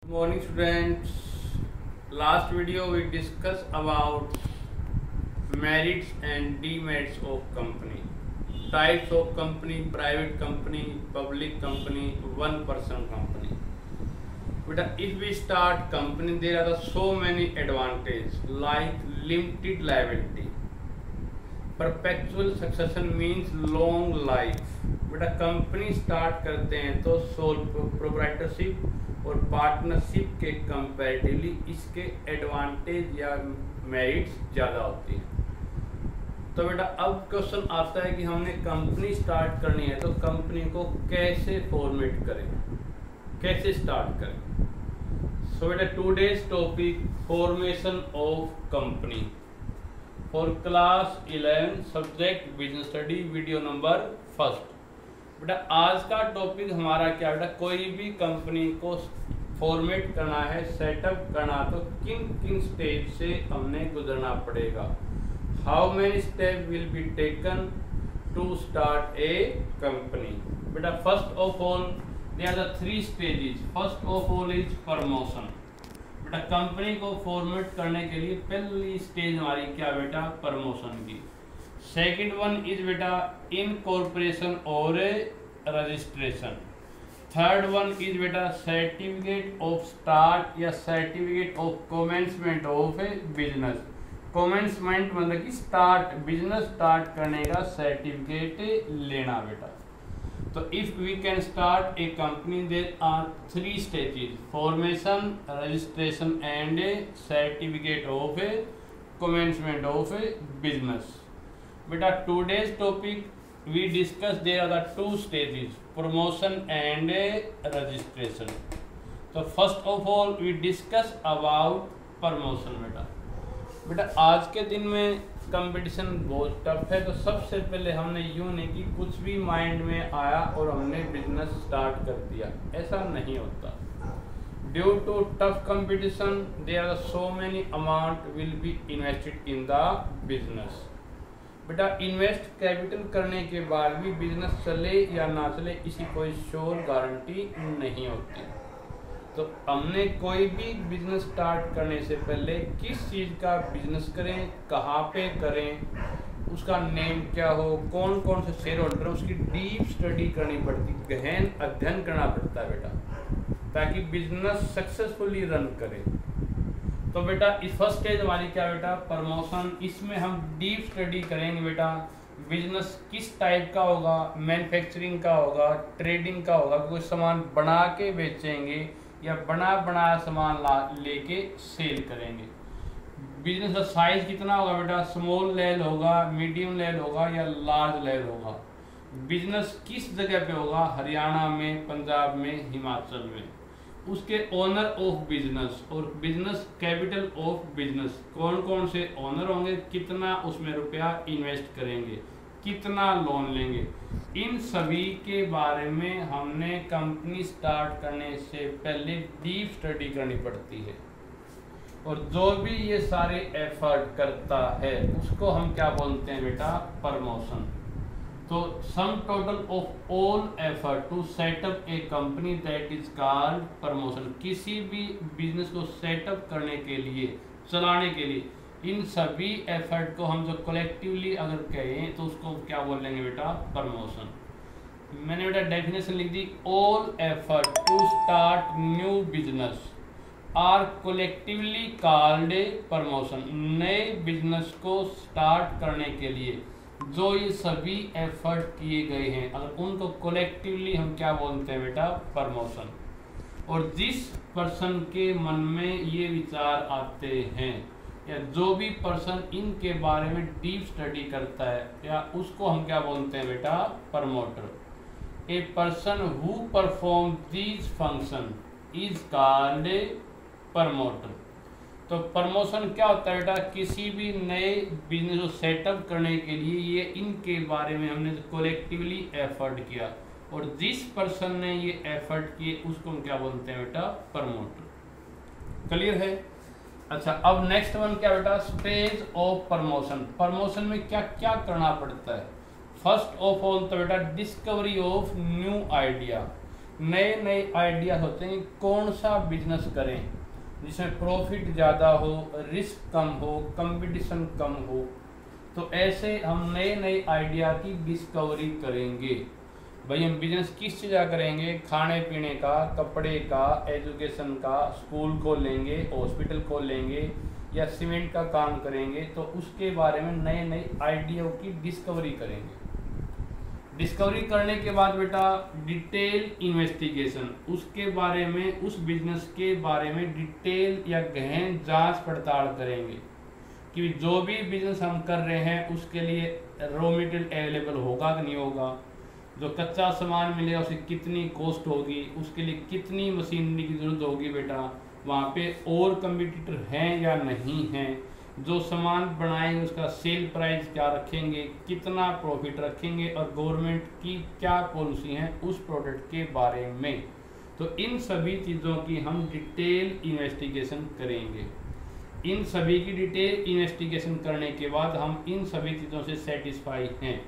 Good morning students. Last video we discussed about merits and demerits of company, types of company, private company, public company, one person company. But if we start company, there are so many advantages like limited liability, perpetual succession means long life. बेटा company start करते हैं तो sole proprietorship और partnership के comparatively इसके advantage या merits ज़्यादा होती हैं। तो बेटा अब क्वेश्चन आता है कि हमने कंपनी स्टार्ट करनी है तो कंपनी को कैसे फॉर्मेट करें, कैसे स्टार्ट करें। सो बेटा today's topic formation of company for class 11 subject business study video number first. बेटा आज का टॉपिक हमारा क्या बेटा, कोई भी कंपनी को फॉर्मेट करना है, सेटअप करना, तो किन किन स्टेज से हमने गुजरना पड़ेगा। How many step will be taken to start a company. बेटा first of all there are 3 stages. First of all is promotion. बेटा कंपनी को फॉर्मेट करने के लिए पहली स्टेज हमारी क्या बेटा, प्रमोशन की। सेकंड वन इज बेटा इनकॉर्पोरेशन और रजिस्ट्रेशन। थर्ड वन इज बेटा सर्टिफिकेट ऑफ स्टार्ट या certificate of commencement of a business. Commencement मतलब कि स्टार्ट, बिजनेस स्टार्ट करने का सर्टिफिकेट लेना बेटा। तो if we can start a company there are 3 stages, formation, registration and a certificate of a commencement of a business. बेटा today's topic we discuss there are the 2 stages, promotion and registration. तो first of all we discuss about promotion. बेटा आज के दिन में competition बहुत tough है, तो सबसे पहले हमने यूँ नहीं कि कुछ भी माइंड में आया और हमने बिजनेस स्टार्ट कर दिया, ऐसा नहीं होता। Due to tough competition there are so many amount will be invested in the business. बेटा इन्वेस्ट कैपिटल करने के बाद भी बिजनेस चले या ना चले इसकी कोई श्योर गारंटी नहीं होती। तो हमने कोई भी बिजनेस स्टार्ट करने से पहले किस चीज़ का बिजनेस करें, कहाँ पे करें, उसका नेम क्या हो, कौन कौन से शेयर होल्डर, उसकी डीप स्टडी करनी पड़ती, गहन अध्ययन करना पड़ता है बेटा, ताकि बिजनेस सक्सेसफुली रन करे। तो बेटा इस फर्स्ट स्टेज हमारी क्या बेटा, प्रमोशन। इसमें हम डीप स्टडी करेंगे बेटा, बिजनेस किस टाइप का होगा, मैन्युफैक्चरिंग का होगा, ट्रेडिंग का होगा, कोई सामान बना के बेचेंगे या बना बनाया सामान लेके सेल करेंगे। बिजनेस का साइज कितना होगा बेटा, स्मॉल लेवल होगा, मीडियम लेवल होगा या लार्ज लेवल होगा। बिजनेस किस जगह पे होगा, हरियाणा में, पंजाब में, हिमाचल में। उसके ओनर ऑफ बिजनेस और बिजनेस कैपिटल ऑफ बिजनेस, कौन कौन से ओनर होंगे, कितना उसमें रुपया इन्वेस्ट करेंगे, कितना लोन लेंगे, इन सभी के बारे में हमने कंपनी स्टार्ट करने से पहले डीप स्टडी करनी पड़ती है। और जो भी ये सारे एफर्ट करता है उसको हम क्या बोलते हैं बेटा, प्रमोशन। तो sum total of all effort to set up a company that is called promotion. किसी भी बिजनेस को सेटअप करने के लिए, चलाने के लिए, इन सभी एफर्ट को हम जो कलेक्टिवली अगर कहें तो उसको क्या बोलेंगे बेटा, प्रमोशन। मैंने बेटा डेफिनेशन लिख दी, all effort to start new business are collectively called a promotion. नए बिजनेस को स्टार्ट करने के लिए जो ये सभी एफर्ट किए गए हैं, अगर उनको कलेक्टिवली हम क्या बोलते हैं बेटा, प्रमोशन। और जिस पर्सन के मन में ये विचार आते हैं या जो भी पर्सन इनके बारे में डीप स्टडी करता है या उसको हम क्या बोलते हैं बेटा, promoter. A person who perform these function is called a promoter. तो प्रमोशन क्या होता है बेटा, किसी भी नए बिजनेस को सेटअप करने के लिए ये इनके बारे में हमने कलेक्टिवली एफर्ट किया और जिस पर्सन ने ये एफर्ट किए उसको हम क्या बोलते हैं बेटा, प्रमोटर। क्लियर है। अच्छा अब नेक्स्ट वन क्या बेटा, स्टेज ऑफ प्रमोशन। प्रमोशन में क्या क्या करना पड़ता है। फर्स्ट ऑफ ऑल तो बेटा डिस्कवरी ऑफ न्यू आइडिया, नए नए आइडिया होते हैं कौन सा बिजनेस करें जिसमें प्रॉफिट ज़्यादा हो, रिस्क कम हो, कंपटीशन कम हो। तो ऐसे हम नए नए आइडिया की डिस्कवरी करेंगे। भाई हम बिजनेस किस चीज़ का करेंगे, खाने पीने का, कपड़े का, एजुकेशन का, स्कूल खोलेंगे, हॉस्पिटल खोलेंगे या सीमेंट का काम करेंगे, तो उसके बारे में नए नए आइडिया की डिस्कवरी करेंगे। डिस्कवरी करने के बाद बेटा डिटेल इन्वेस्टिगेशन, उसके बारे में, उस बिजनेस के बारे में डिटेल या गहन जांच पड़ताल करेंगे कि जो भी बिजनेस हम कर रहे हैं उसके लिए रॉ मटेरियल अवेलेबल होगा कि नहीं होगा, जो कच्चा सामान मिलेगा उसकी कितनी कॉस्ट होगी, उसके लिए कितनी मशीनरी की ज़रूरत होगी बेटा, वहाँ पे और कंपटीटर हैं या नहीं हैं, जो सामान बनाएंगे उसका सेल प्राइस क्या रखेंगे, कितना प्रॉफिट रखेंगे और गवर्नमेंट की क्या पॉलिसी है उस प्रोडक्ट के बारे में। तो इन सभी चीज़ों की हम डिटेल इन्वेस्टिगेशन करेंगे। इन सभी की डिटेल इन्वेस्टिगेशन करने के बाद हम इन सभी चीज़ों से सेटिस्फाई हैं।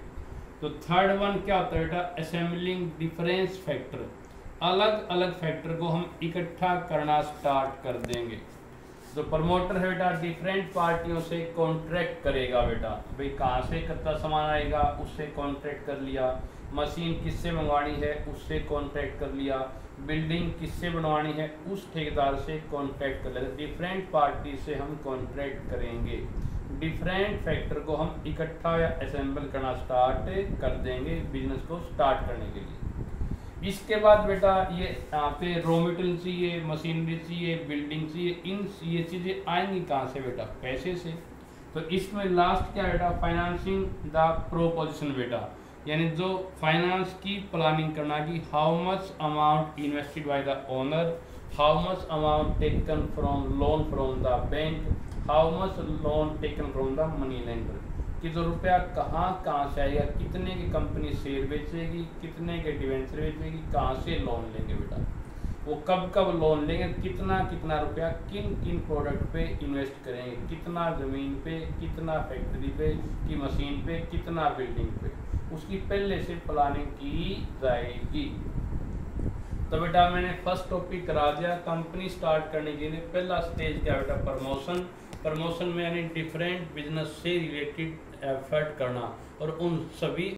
तो थर्ड वन क्या होता है बेटा, असेंबलिंग डिफरेंस फैक्टर। अलग अलग फैक्टर को हम इकट्ठा करना स्टार्ट कर देंगे। जो प्रमोटर है बेटा डिफरेंट पार्टियों से कॉन्ट्रैक्ट करेगा बेटा, भाई कहाँ से कच्चा सामान आएगा उससे कॉन्ट्रैक्ट कर लिया, मशीन किससे मंगवानी है उससे कॉन्ट्रैक्ट कर लिया, बिल्डिंग किससे बनवानी है उस ठेकेदार से कॉन्ट्रैक्ट कर लेते। डिफरेंट पार्टी से हम कॉन्ट्रैक्ट करेंगे, डिफरेंट फैक्टर को हम इकट्ठा या असेंबल करना स्टार्ट कर देंगे बिजनेस को स्टार्ट करने के लिए। इसके बाद बेटा ये यहाँ पे रॉ मटेरियल चाहिए, मशीनरी चाहिए, बिल्डिंग चाहिए, ये चीज़ें आएंगी कहाँ से बेटा, पैसे से। तो इसमें लास्ट क्या बेटा, फाइनेंसिंग द प्रोपोजिशन बेटा, यानी जो फाइनेंस की प्लानिंग करना कि how much amount invested by the owner, how much amount taken from loan from the bank, how much loan taken from the money lender, कि जो रुपया कहाँ से आएगा, कितने की कंपनी शेयर बेचेगी, कितने के डिवेंचर बेचेगी, कहाँ से लोन लेंगे बेटा, वो कब लोन लेंगे, कितना कितना रुपया किन किन प्रोडक्ट पे इन्वेस्ट करेंगे, कितना ज़मीन पे, कितना फैक्ट्री पे की मशीन पे, कितना बिल्डिंग पे, उसकी पहले से प्लानिंग की जाएगी। तो बेटा मैंने फर्स्ट टॉपिक करा दिया। कंपनी स्टार्ट करने के लिए पहला स्टेज क्या बेटा, प्रमोशन। प्रमोशन में यानी डिफरेंट बिजनेस से रिलेटेड एफर्ट करना और उन सभी